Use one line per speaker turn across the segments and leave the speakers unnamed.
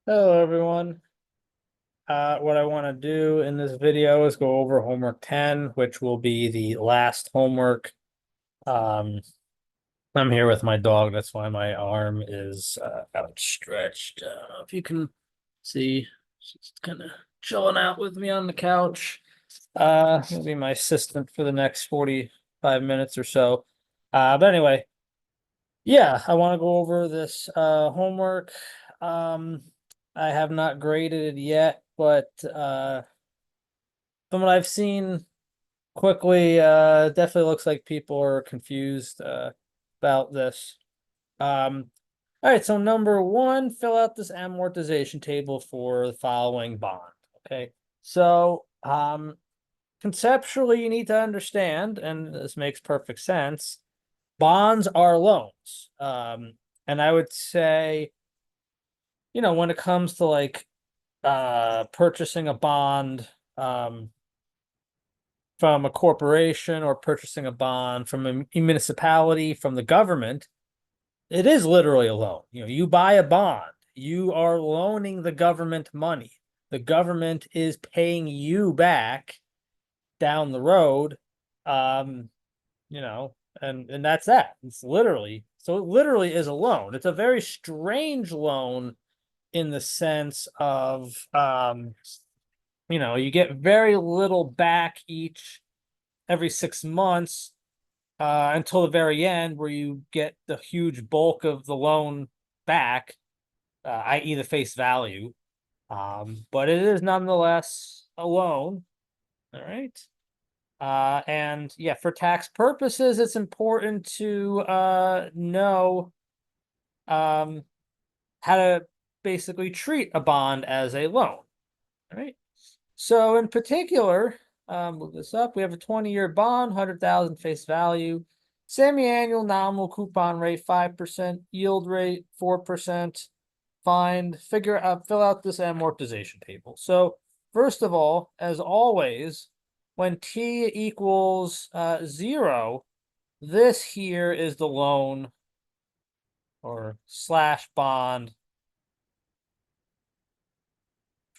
Hello everyone. What I want to do in this video is go over homework 10, which will be the last homework. Um, I'm here with my dog. That's why my arm is outstretched. If you can see, she's kind of chilling out with me on the couch. He'll be my assistant for the next 45 minutes or so. But anyway, yeah, I want to go over this homework. Um, I have not graded it yet, but from what I've seen quickly, definitely looks like people are confused about this. All right, so number one, fill out this amortization table for the following bond. Okay, so conceptually, you need to understand, and this makes perfect sense. Bonds are loans. And I would say, when it comes to like purchasing a bond from a corporation or purchasing a bond from a municipality, from the government, it is literally a loan. You buy a bond, you are loaning the government money. The government is paying you back down the road. Um, and that's that. It's literally so it literally is a loan. It's a very strange loan in the sense of you get very little back each every 6 months until the very end where you get the huge bulk of the loan back, i.e. the face value. But it is nonetheless a loan. All right. And yeah, for tax purposes, it's important to know um, how to basically treat a bond as a loan. All right. So in particular, move this up. We have a 20-year bond, 100,000 face value, semi-annual nominal coupon rate 5%, yield rate 4%. Fill out this amortization table. So first of all, as always, when t equals 0, this here is the loan or slash bond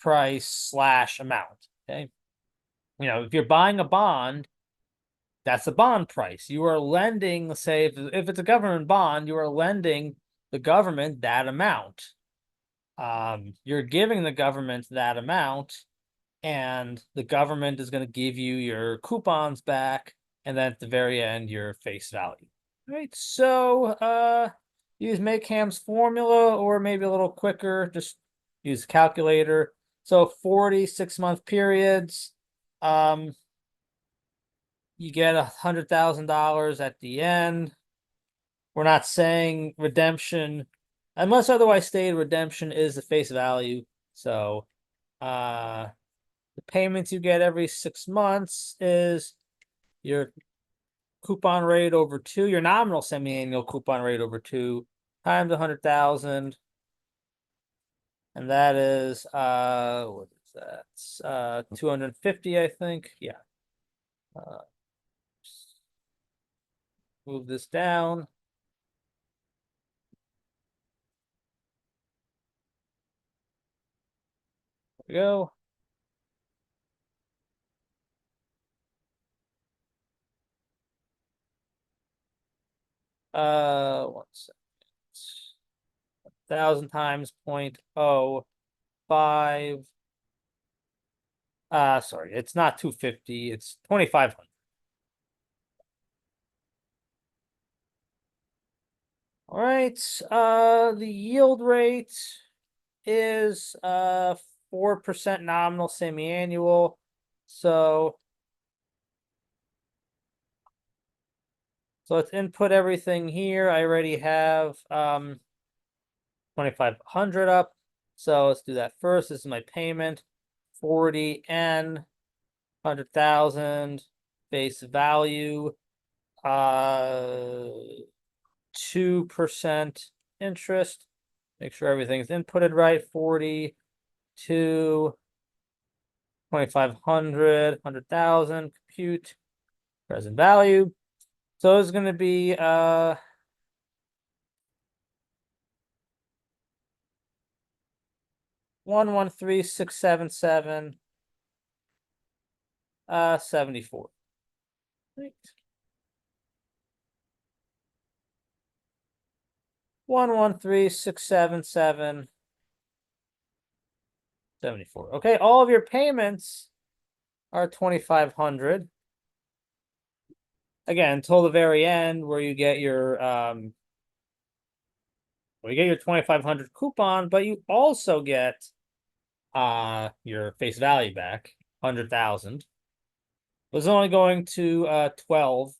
price slash amount. Okay. If you're buying a bond, that's the bond price. You are lending, say, if it's a government bond, you are lending the government that amount. You're giving the government that amount, and the government is going to give you your coupons back, and then at the very end, your face value. All right, so use Maycam's formula, or maybe a little quicker, just use a calculator. So 46-month periods. You get $100,000 at the end. We're not saying redemption, unless otherwise stated, redemption is the face value. So the payments you get every 6 months is your coupon rate over two, your nominal semi-annual coupon rate over two times 100,000. And that is what is that? 250, I think. Yeah. Uh, move this down. There we go. One second. 1,000 times 0.05. Sorry, it's not 250, it's 2,500. All right. The yield rate is 4% nominal semi-annual. So let's input everything here. I already have 2,500 up. So let's do that first. This is my payment. 40N, 100,000 face value. 2% interest. Make sure everything's inputted right. 40 to 2,500, 100,000, compute present value. So it's going to be 113,677, 74. Right. 113,677, 74. Okay, all of your payments are 2,500. Again, until the very end where you get your 2,500 coupon, but you also get your face value back, 100,000. It was only going to 12,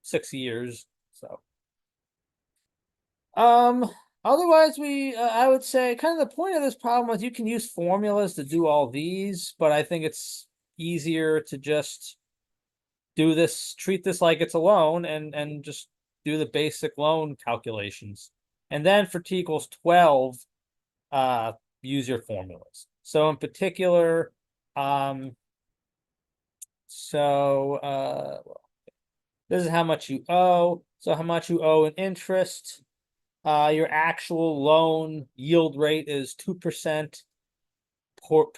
6 years. So otherwise I would say kind of the point of this problem is you can use formulas to do all these, but I think it's easier to just treat this like it's a loan and just do the basic loan calculations. And then for t equals 12, use your formulas. So in particular, this is how much you owe. So how much you owe in interest. Your actual loan yield rate is 2%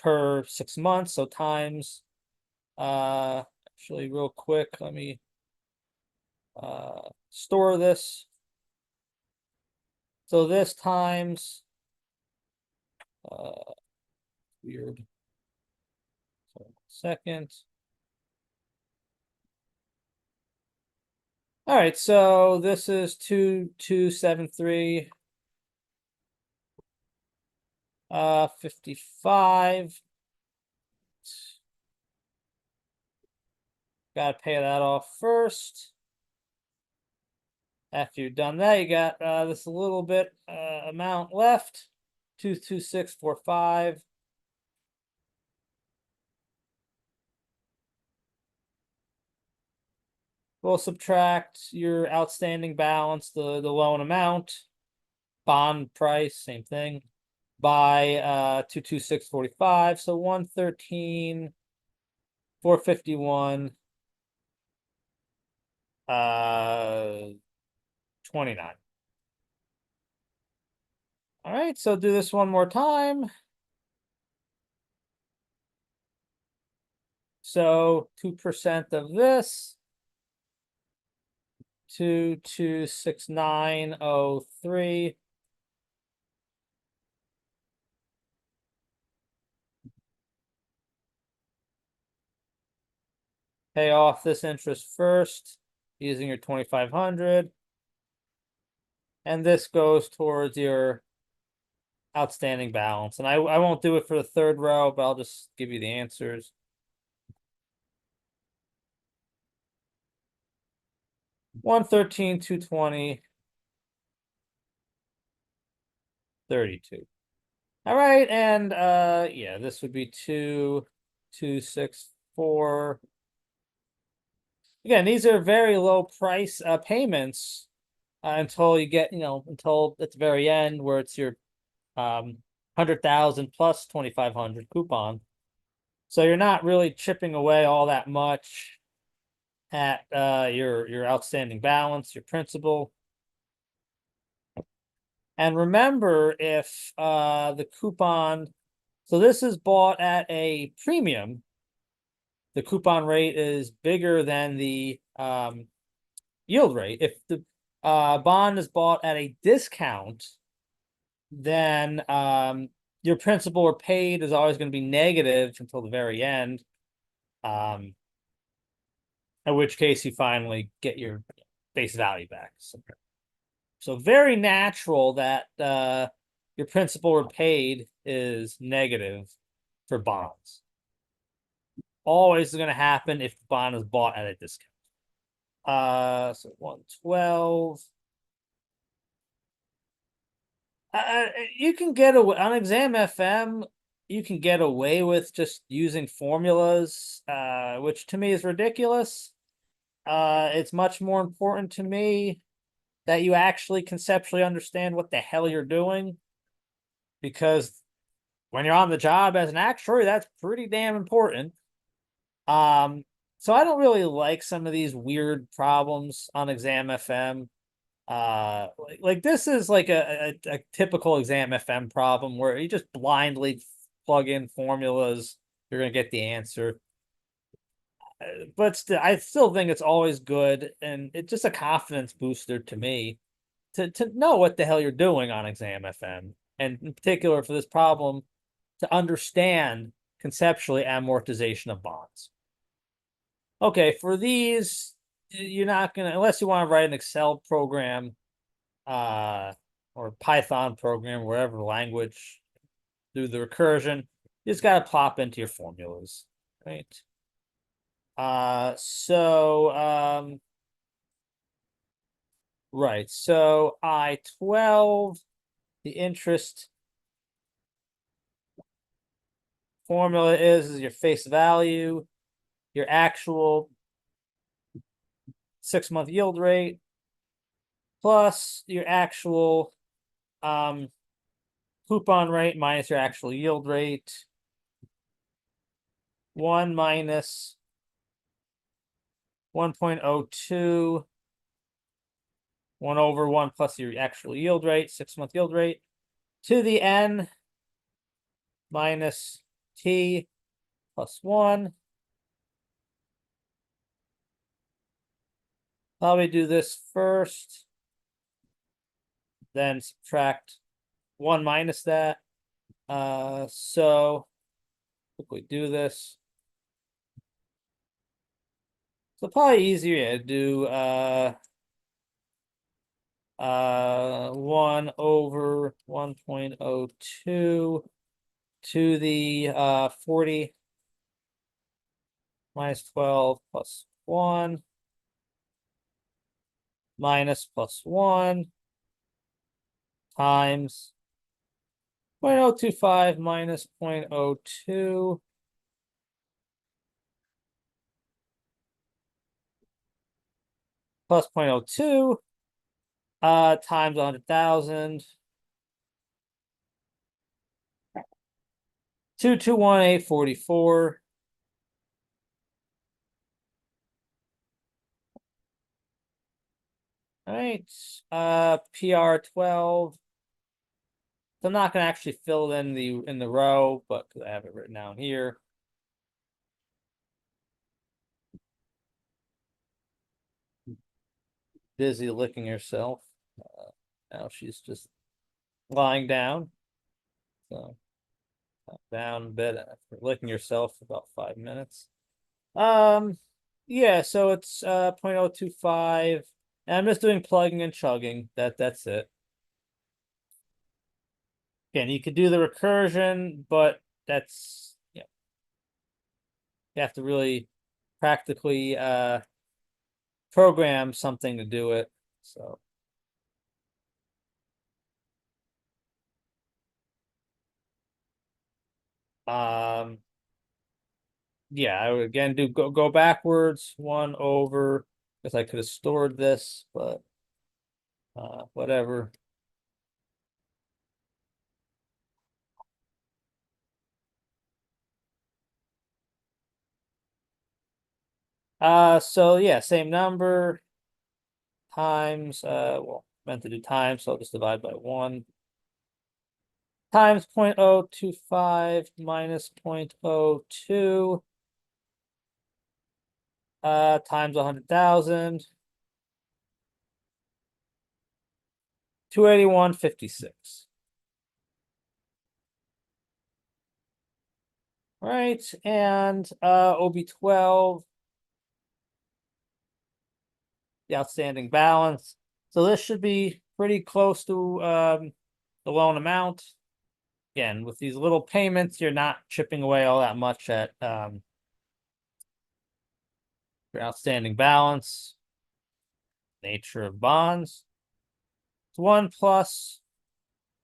per 6 months. So times, actually real quick, let me store this. So this times, weird. So second. All right, so this is 2,273, 55. Gotta pay that off first. After you've done that, you got this little bit amount left, 22645. We'll subtract your outstanding balance, the loan amount, bond price, same thing, by 22645. So 113,451, 29. All right, so do this one more time. So 2% of this, 2,26903. Pay off this interest first using your 2,500. And this goes towards your outstanding balance. And I won't do it for the third row, but I'll just give you the answers. 113,220, 32. All right, and yeah, this would be 2,264. Again, these are very low price payments until you get, until at the very end where it's your 100,000 plus 2,500 coupon. So you're not really chipping away all that much at your outstanding balance, your principal. And remember, if the coupon, so this is bought at a premium, the coupon rate is bigger than the yield rate. If the bond is bought at a discount, then your principal or paid is always going to be negative until the very end. In which case you finally get your face value back. So very natural that your principal or paid is negative for bonds. Always going to happen if the bond is bought at a discount. So 112. You can get away on Exam FM. You can get away with just using formulas, which to me is ridiculous. It's much more important to me that you actually conceptually understand what the hell you're doing, because when you're on the job as an actuary, that's pretty damn important. So I don't really like some of these weird problems on Exam FM. Like this is like a typical Exam FM problem where you just blindly plug in formulas, you're gonna get the answer. But I still think it's always good, and it's just a confidence booster to me to know what the hell you're doing on Exam FM, and in particular for this problem, to understand conceptually amortization of bonds. Okay, for these, you're not gonna, unless you want to write an Excel program, or Python program, whatever language, do the recursion. You just gotta plop into your formulas, right? Right, so I-12, the interest formula is your face value, your actual 6-month yield rate, plus your actual coupon rate minus your actual yield rate. 1 minus 1.02, 1 over 1 plus your actual yield rate, 6-month yield rate, to the n minus t plus 1. Probably do this first, then subtract 1 minus that. So if we do this, so probably easier to do 1 over 1.02 to the 40 minus 12 plus 1 minus plus 1 times 0.025 minus 0.02 plus 0.02 times 100,000. 221,844. All right, PR12. So I'm not gonna actually fill it in the row, but I have it written down here. Busy licking herself. Now she's just lying down. So down a bit after licking yourself for about 5 minutes. Yeah, so it's 0.025. And I'm just doing plugging and chugging. That's it. Again, you could do the recursion, but that's, you have to really practically program something to do it. So yeah, I would again do go backwards 1 over, because I could have stored this, but whatever. So yeah, same number times well, meant to do times, so I'll just divide by 1 times 0.025 minus 0.02 times 100,000. 281.56. Right, and OB12, the outstanding balance. So this should be pretty close to the loan amount. Again, with these little payments, you're not chipping away all that much at your outstanding balance. Nature of bonds. It's 1 plus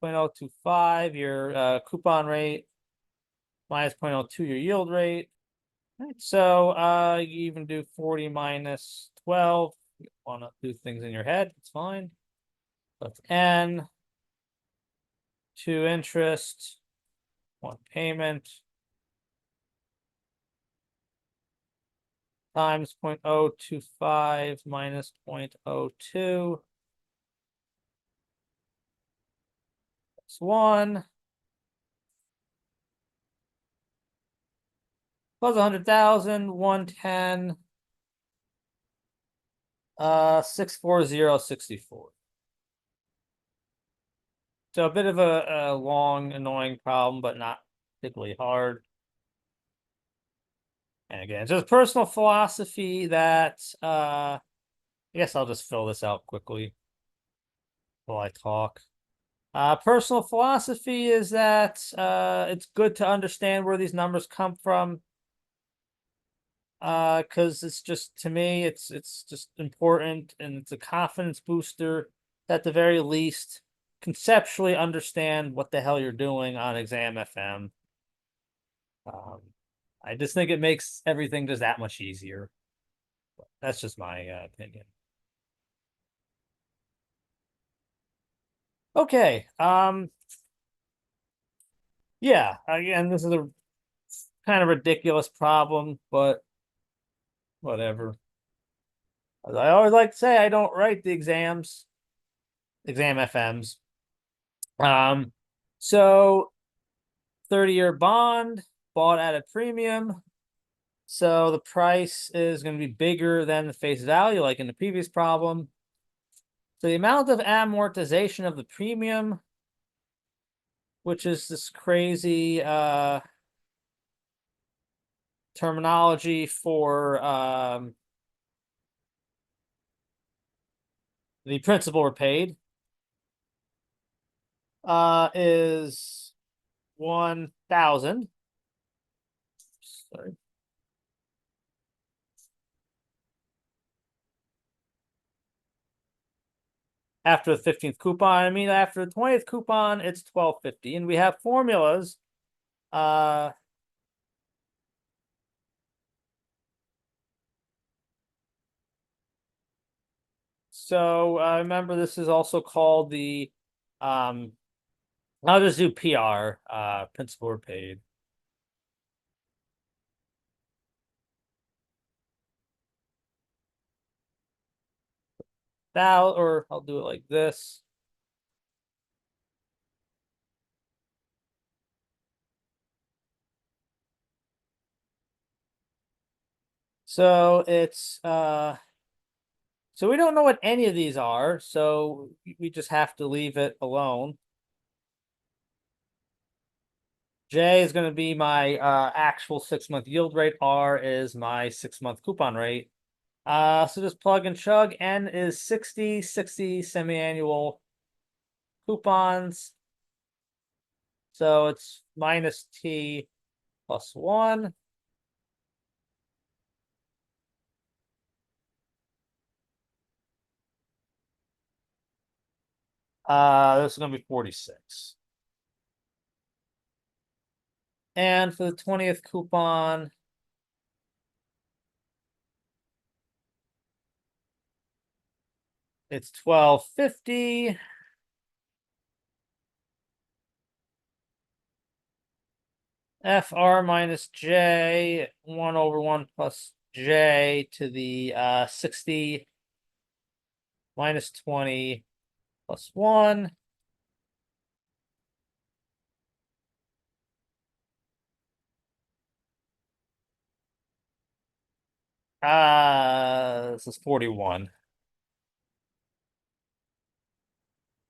0.025, your coupon rate, minus 0.02, your yield rate. Right, so you even do 40 minus 12. You want to do things in your head, it's fine. That's n, 2 interest, 1 payment, times 0.025 minus 0.02. That's 1. plus 100,000, 110, 64064. So a bit of a long, annoying problem, but not particularly hard. And again, it's just personal philosophy that I guess I'll just fill this out quickly while I talk. Personal philosophy is that it's good to understand where these numbers come from. Because it's just, to me, it's just important, and it's a confidence booster at the very least. Conceptually understand what the hell you're doing on Exam FM. Um, I just think it makes everything just that much easier. That's just my opinion. Okay. Yeah. Again, this is a kind of ridiculous problem, but whatever. As I always like to say, I don't write the exam FMs. Um, so 30-year bond bought at a premium. So the price is going to be bigger than the face value, like in the previous problem. So the amount of amortization of the premium, which is this crazy terminology for the principal repaid, is 1,000. Sorry. After the 15th coupon, I mean, after the 20th coupon, it's 1250. And we have formulas. So remember, this is also called the, I'll just do PR, principal repaid. Now, or I'll do it like this. So it's so we don't know what any of these are, so we just have to leave it alone. J is going to be my actual 6-month yield rate. R is my 6-month coupon rate. So just plug and chug. N is 60 semi-annual coupons. So it's minus T plus 1. This is going to be 46. And for the 20th coupon, it's 1250. FR minus J, 1 over 1 plus J to the 60 minus 20 plus 1. This is 41.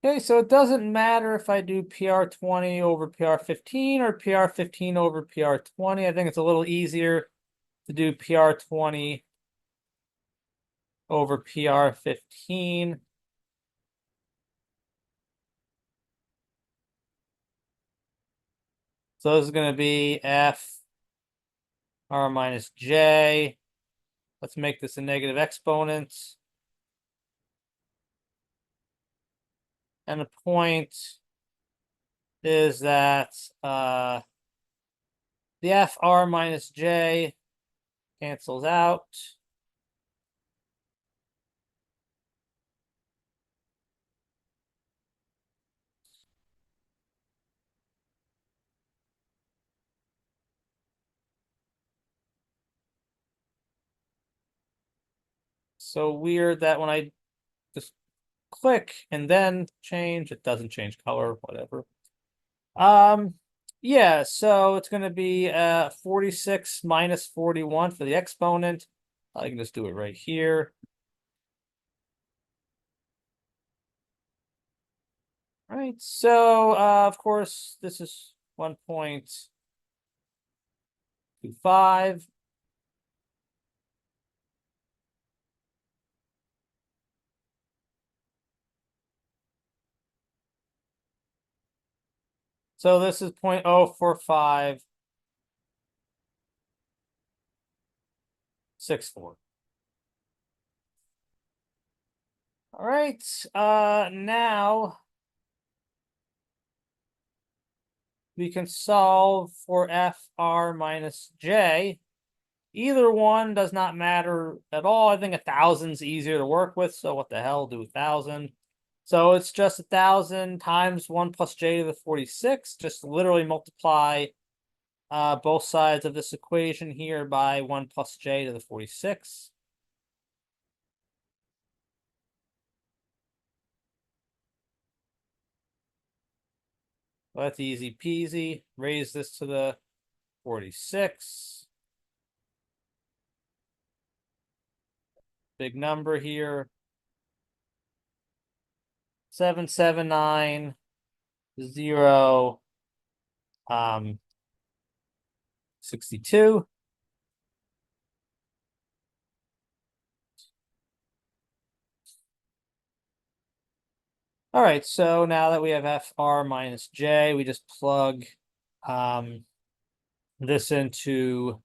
Okay, so it doesn't matter if I do PR20 over PR15 or PR15 over PR20. I think it's a little easier to do PR20 over PR15. So this is going to be F R minus J. Let's make this a negative exponent. And the point is that the FR minus J cancels out. So weird that when I just click and then change, it doesn't change color, whatever. Yeah, so it's gonna be 46 minus 41 for the exponent. I can just do it right here. All right, so of course this is 1.25. So this is 0.04564. All right, now we can solve for FR minus J. Either one does not matter at all. I think 1,000's easier to work with, so what the hell, do 1,000. So it's just 1,000 times 1 plus j to the 46. Just literally multiply both sides of this equation here by 1 plus j to the 46. Well, that's easy peasy. Raise this to the 46. Big number here. 779 62. All right, so now that we have FR minus J, we just plug this into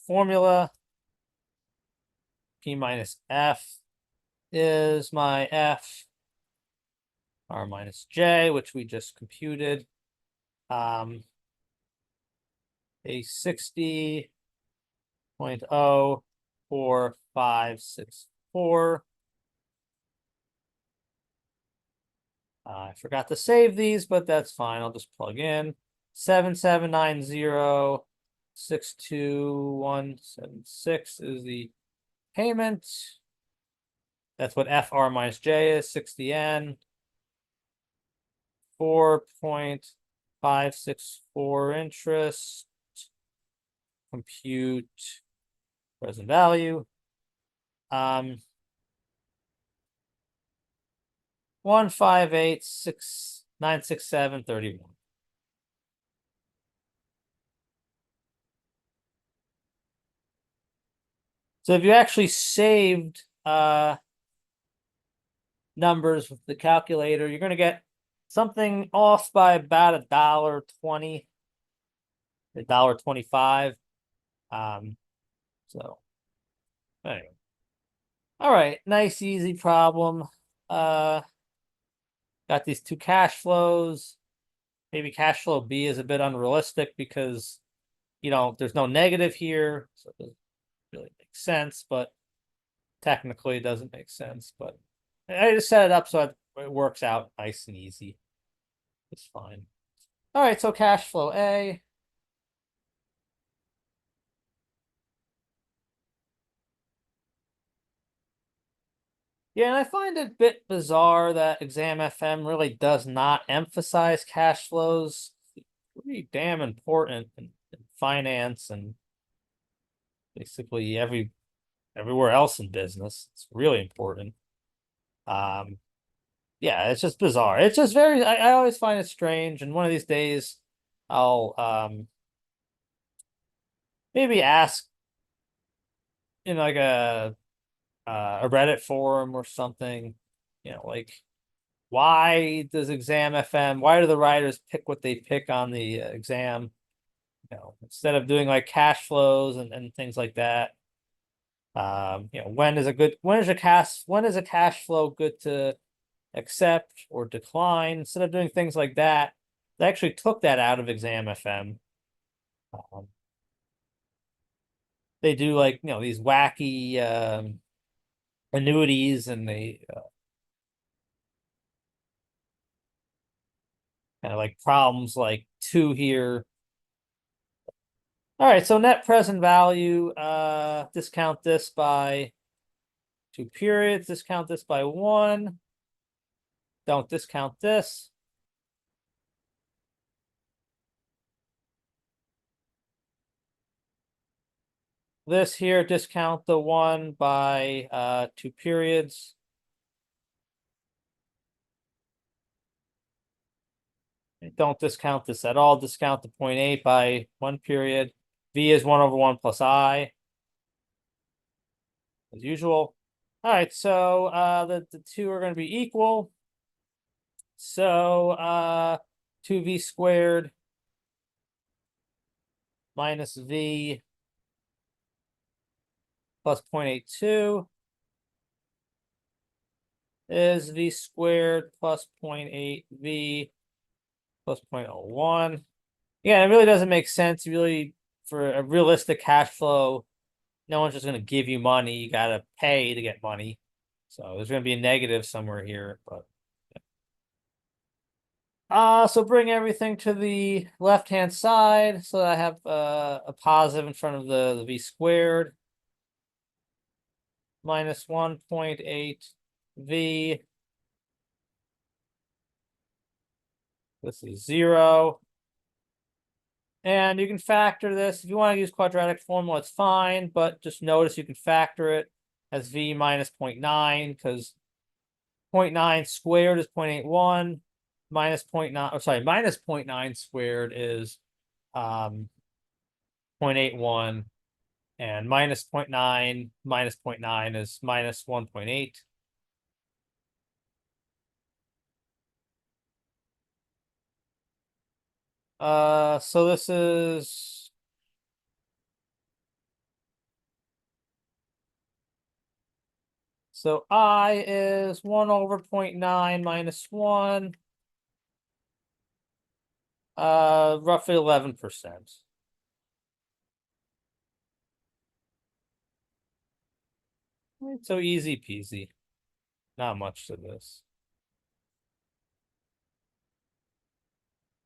formula. P minus F is my F, R minus J, which we just computed. A 60.04564. I forgot to save these, but that's fine. I'll just plug in 7790627176 is the payment. That's what FR minus J is, 60N. 4.564 interest. Compute present value. 158696731. So if you actually saved numbers with the calculator, you're going to get something off by about $1.20, $1.25. So anyway. All right, nice easy problem. Got these two cash flows. Maybe cash flow B is a bit unrealistic because there's no negative here, so it doesn't really make sense, but technically it doesn't make sense. But I just set it up so it works out nice and easy. It's fine. All right, so cash flow A. Yeah, and I find it a bit bizarre that Exam FM really does not emphasize cash flows. It's pretty damn important in finance and basically everywhere else in business. It's really important. Yeah, it's just bizarre. It's just very I always find it strange, and one of these days I'll maybe ask in like a Reddit forum or something, like why does Exam FM, why do the writers pick what they pick on the exam? Instead of doing like cash flows and things like that. When is a cash flow good to accept or decline? Instead of doing things like that, they actually took that out of Exam FM. They do like these wacky annuities, and they kind of like problems like two here. All right, so net present value, discount this by 2 periods, discount this by 1. Don't discount this. this here, discount the 1 by 2 periods. Don't discount this at all. Discount the 0.8 by 1 period. V is 1 over 1 plus I, as usual. All right, so the two are going to be equal. So 2v squared minus v plus 0.82 is v squared plus 0.8 v plus 0.01. Yeah, it really doesn't make sense. Really, for a realistic cash flow, no one's just going to give you money. You got to pay to get money. So there's going to be a negative somewhere here, but so bring everything to the left-hand side. So I have a positive in front of the v squared minus 1.8 v. This is 0. And you can factor this. If you want to use quadratic formula, it's fine, but just notice you can factor it as v minus 0.9, because 0.9 squared is 0.81, minus 0.9, oh, sorry, minus 0.9 squared is 0.81, and minus 0.9 minus 0.9 is minus 1.8. So this is so I is 1 over 0.9 minus 1, roughly 11%. So easy peasy. Not much to this.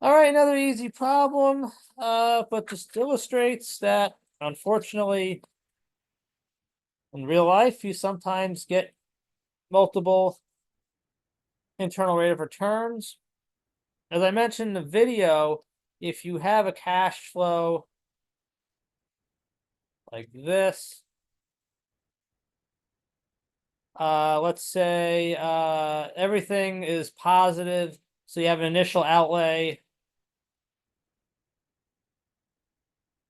All right, another easy problem, but just illustrates that, unfortunately, in real life, you sometimes get multiple internal rate of returns. As I mentioned in the video, if you have a cash flow like this, let's say everything is positive, so you have an initial outlay.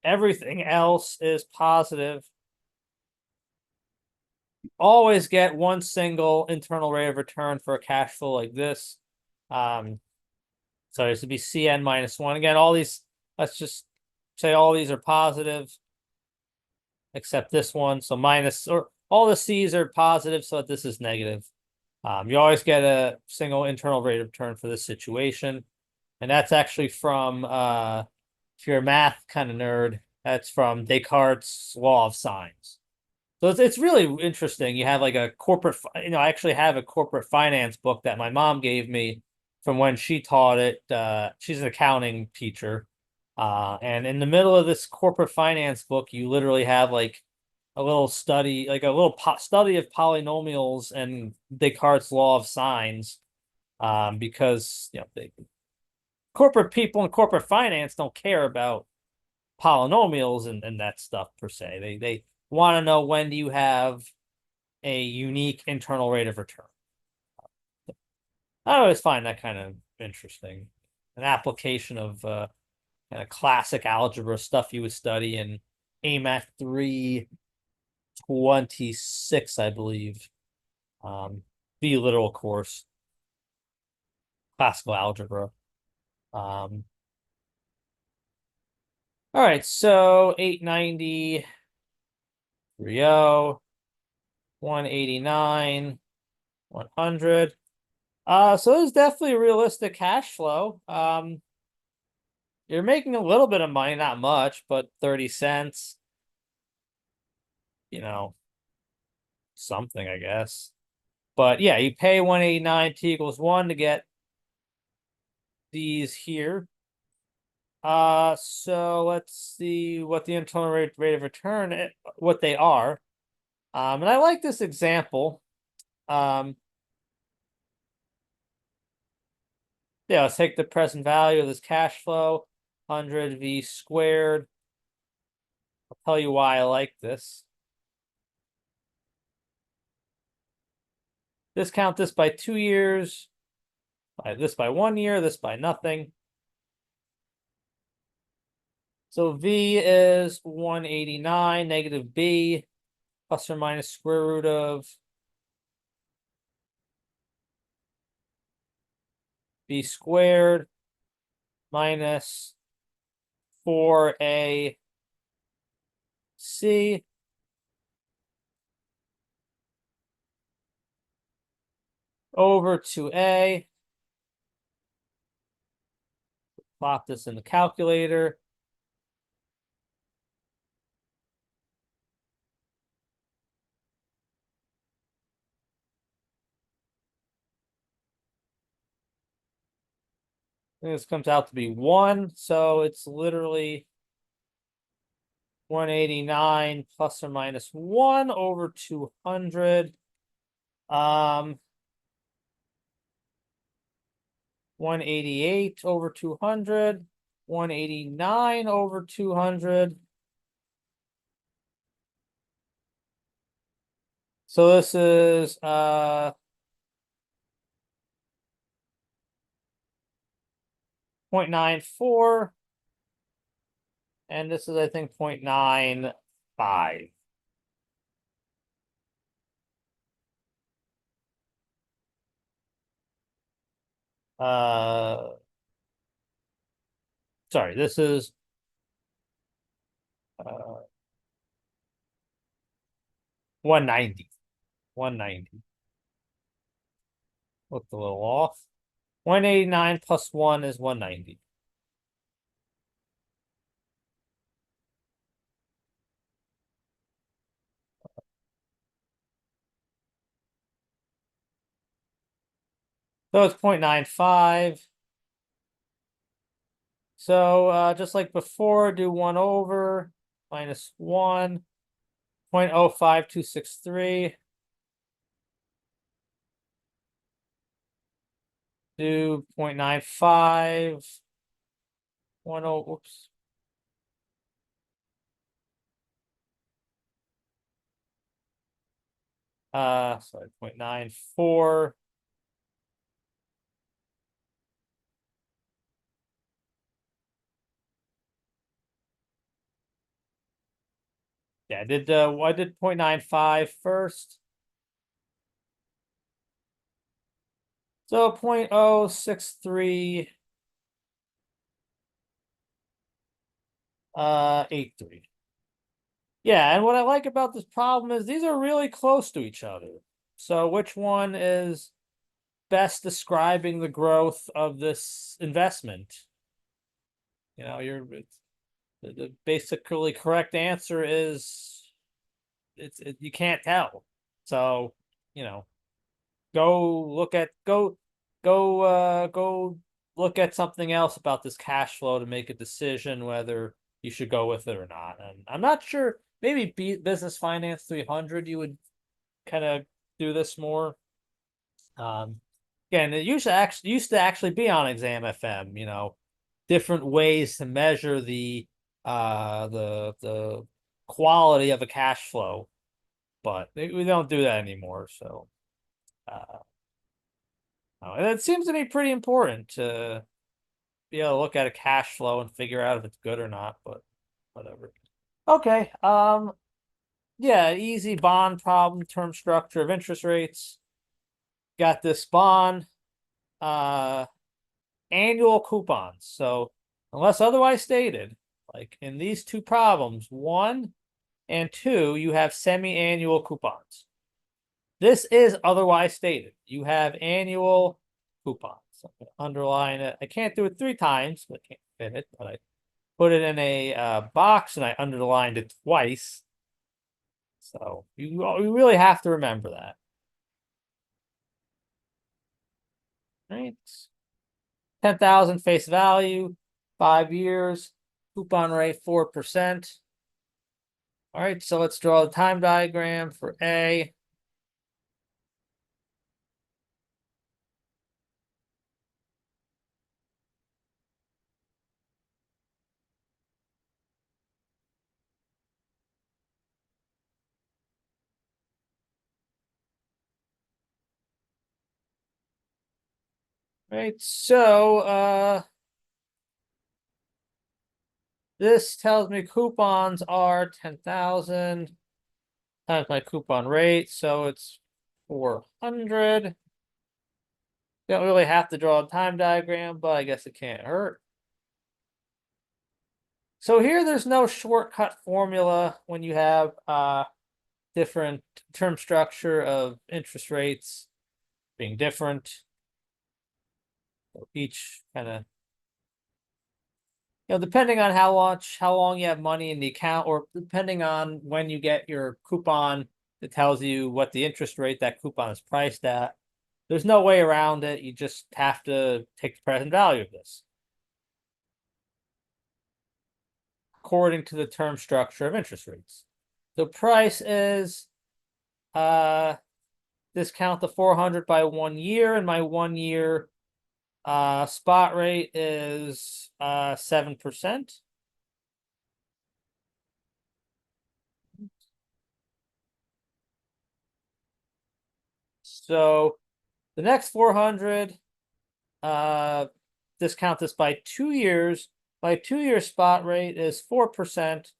Everything else is positive. Always get one single internal rate of return for a cash flow like this. So this would be Cn minus 1. Again, all these, let's just say all these are positive, except this one. So minus, or all the C's are positive, so that this is negative. You always get a single internal rate of return for this situation. And that's actually from, if you're a math kind of nerd, that's from Descartes' law of signs. So it's really interesting. You have like a corporate, I actually have a corporate finance book that my mom gave me from when she taught it. She's an accounting teacher. And in the middle of this corporate finance book, you literally have like a little study, like a little study of polynomials and Descartes' law of signs. Because corporate people and corporate finance don't care about polynomials and that stuff per se. They want to know, when do you have a unique internal rate of return. I always find that kind of interesting. An application of kind of classic algebra stuff you would study in AMAT 326, I believe. The literal course, classical algebra. All right, so 890, 30, 189, 100. So it's definitely a realistic cash flow. You're making a little bit of money, not much, but 30 cents, something, I guess. But yeah, you pay 189, t equals 1 to get these here. So let's see what the internal rate of return, what they are. And I like this example. Yeah, let's take the present value of this cash flow, 100 v squared I'll tell you why I like this. Discount this by 2 years, this by 1 year, this by nothing. So V is 189 negative B plus or minus square root of B squared minus 4AC over 2A. Plot this in the calculator. This comes out to be 1, so it's literally 189 plus or minus 1 over 200. 188 over 200, 189 over 200. So this is 0.94, and this is, I think, 0.95. Sorry, this is 190. 190. Looked a little off. 189 plus 1 is 190. So it's 0.95. So just like before, do 1 over minus 1, 0.05263. Do 0.95. 10, whoops. Sorry, 0.94. Yeah, I did 0.95 first. So 0.063 83. Yeah, and what I like about this problem is these are really close to each other. So which one is best describing the growth of this investment? You know, the basically correct answer is you can't tell. So, you know, go look at something else about this cash flow to make a decision whether you should go with it or not. And I'm not sure, maybe Business Finance 300 you would kind of do this more. Again, it used to actually be on Exam FM, you know, different ways to measure the quality of a cash flow, but we don't do that anymore. So and it seems to be pretty important to be able to look at a cash flow and figure out if it's good or not, but whatever. Okay. Yeah, easy bond problem, term structure of interest rates. Got this bond, annual coupons. So unless otherwise stated, like in these two problems, 1 and 2, you have semi-annual coupons. This is otherwise stated. You have annual coupons. I'm going to underline it. I can't do it 3 times, but I can't fit it, but I put it in a box and I underlined it twice. So you really have to remember that. Right? 10,000 face value, 5 years, coupon rate 4%. All right, so let's draw the time diagram for A. Right, so this tells me coupons are 10,000 times my coupon rate, so it's 400. Don't really have to draw a time diagram, but I guess it can't hurt. So here there's no shortcut formula when you have different term structure of interest rates being different. So each kind of, depending on how long you have money in the account, or depending on when you get your coupon, it tells you what the interest rate that coupon is priced at. There's no way around it. You just have to take the present value of this according to the term structure of interest rates. The price is discount the 400 by 1 year, and my 1 year spot rate is 7%. So the next 400, discount this by 2 years. My 2-year spot rate is 4%,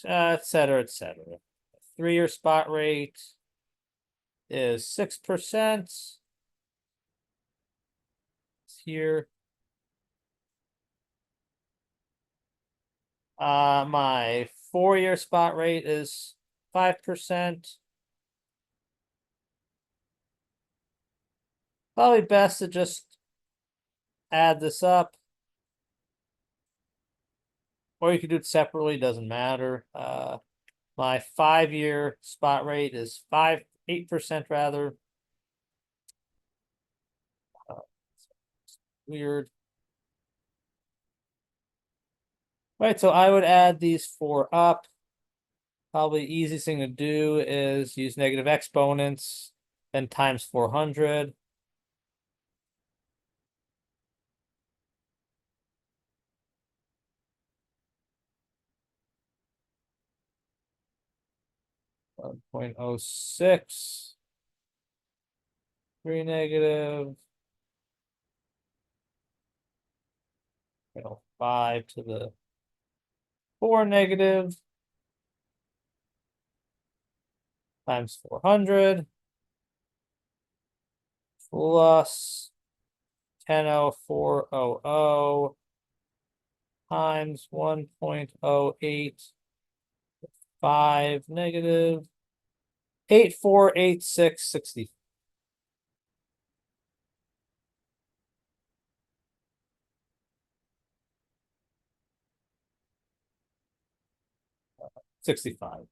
et cetera, et cetera. 3-year spot rate is 6%. Here. My 4-year spot rate is 5%. Probably best to just add this up. Or you could do it separately, doesn't matter. My 5-year spot rate is 8% rather. Weird. Right, so I would add these 4 up. Probably easiest thing to do is use negative exponents, then times 400. .06. 3 negative. 5 to the 4 negative times 400 plus 10,0400 times 1.085 negative 848660. 65.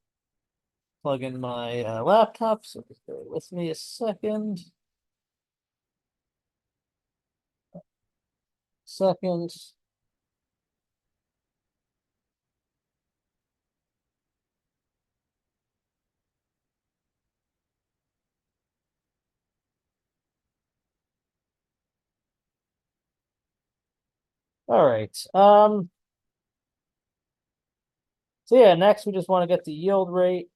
Plug in my laptop, so just bear with me a second. All right. So yeah, next we just want to get the yield rate.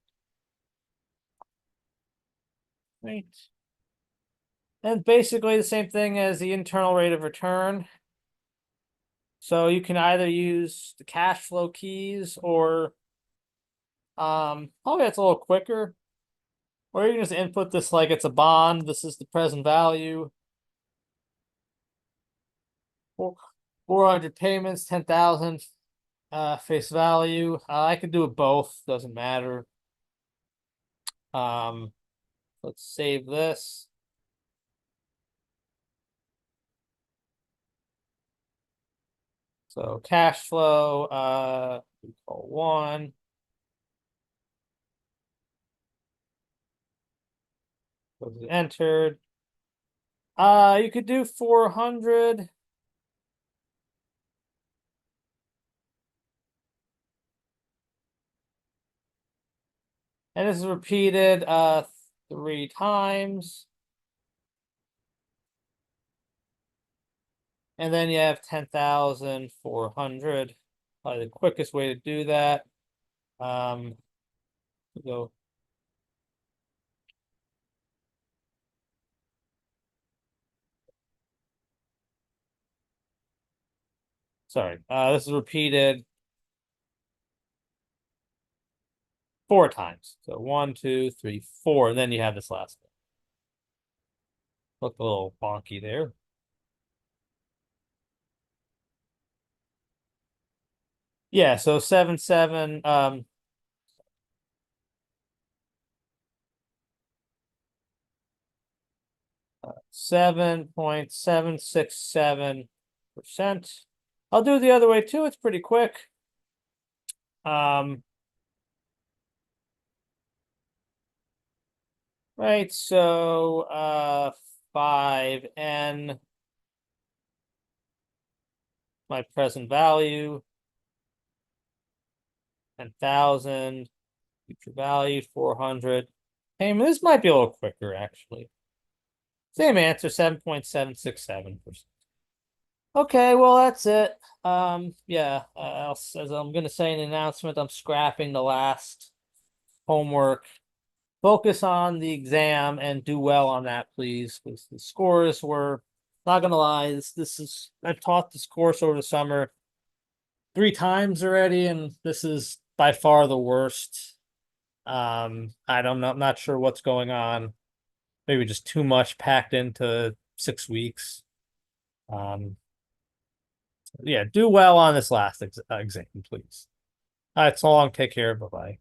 Right. And basically the same thing as the internal rate of return. So you can either use the cash flow keys or probably that's a little quicker. Or you can just input this like it's a bond. This is the present value. 400 payments, 10,000 face value. I could do it both, doesn't matter. Let's save this. So cash flow, we call 1. Was entered. You could do 400. And this is repeated 3 times. And then you have 10,400. Probably the quickest way to do that. Go Sorry, this is repeated 4 times. So 1, 2, 3, 4, and then you have this last one. Look a little bonky there. Yeah, so 7, 7, 7.767%. I'll do it the other way too. It's pretty quick. Right, so 5n, my present value, 10,000, future value 400. Hey, this might be a little quicker actually. Same answer, 7.767%. Okay, well that's it. Yeah, as I'm gonna say in the announcement, I'm scrapping the last homework. Focus on the exam and do well on that, please, because the scores were, not gonna lie, this is, I've taught this course over the summer 3 times already, and this is by far the worst. I don't know, I'm not sure what's going on. Maybe just too much packed into 6 weeks. Um, yeah, do well on this last exam, please. All right, so long. Take care. Bye bye.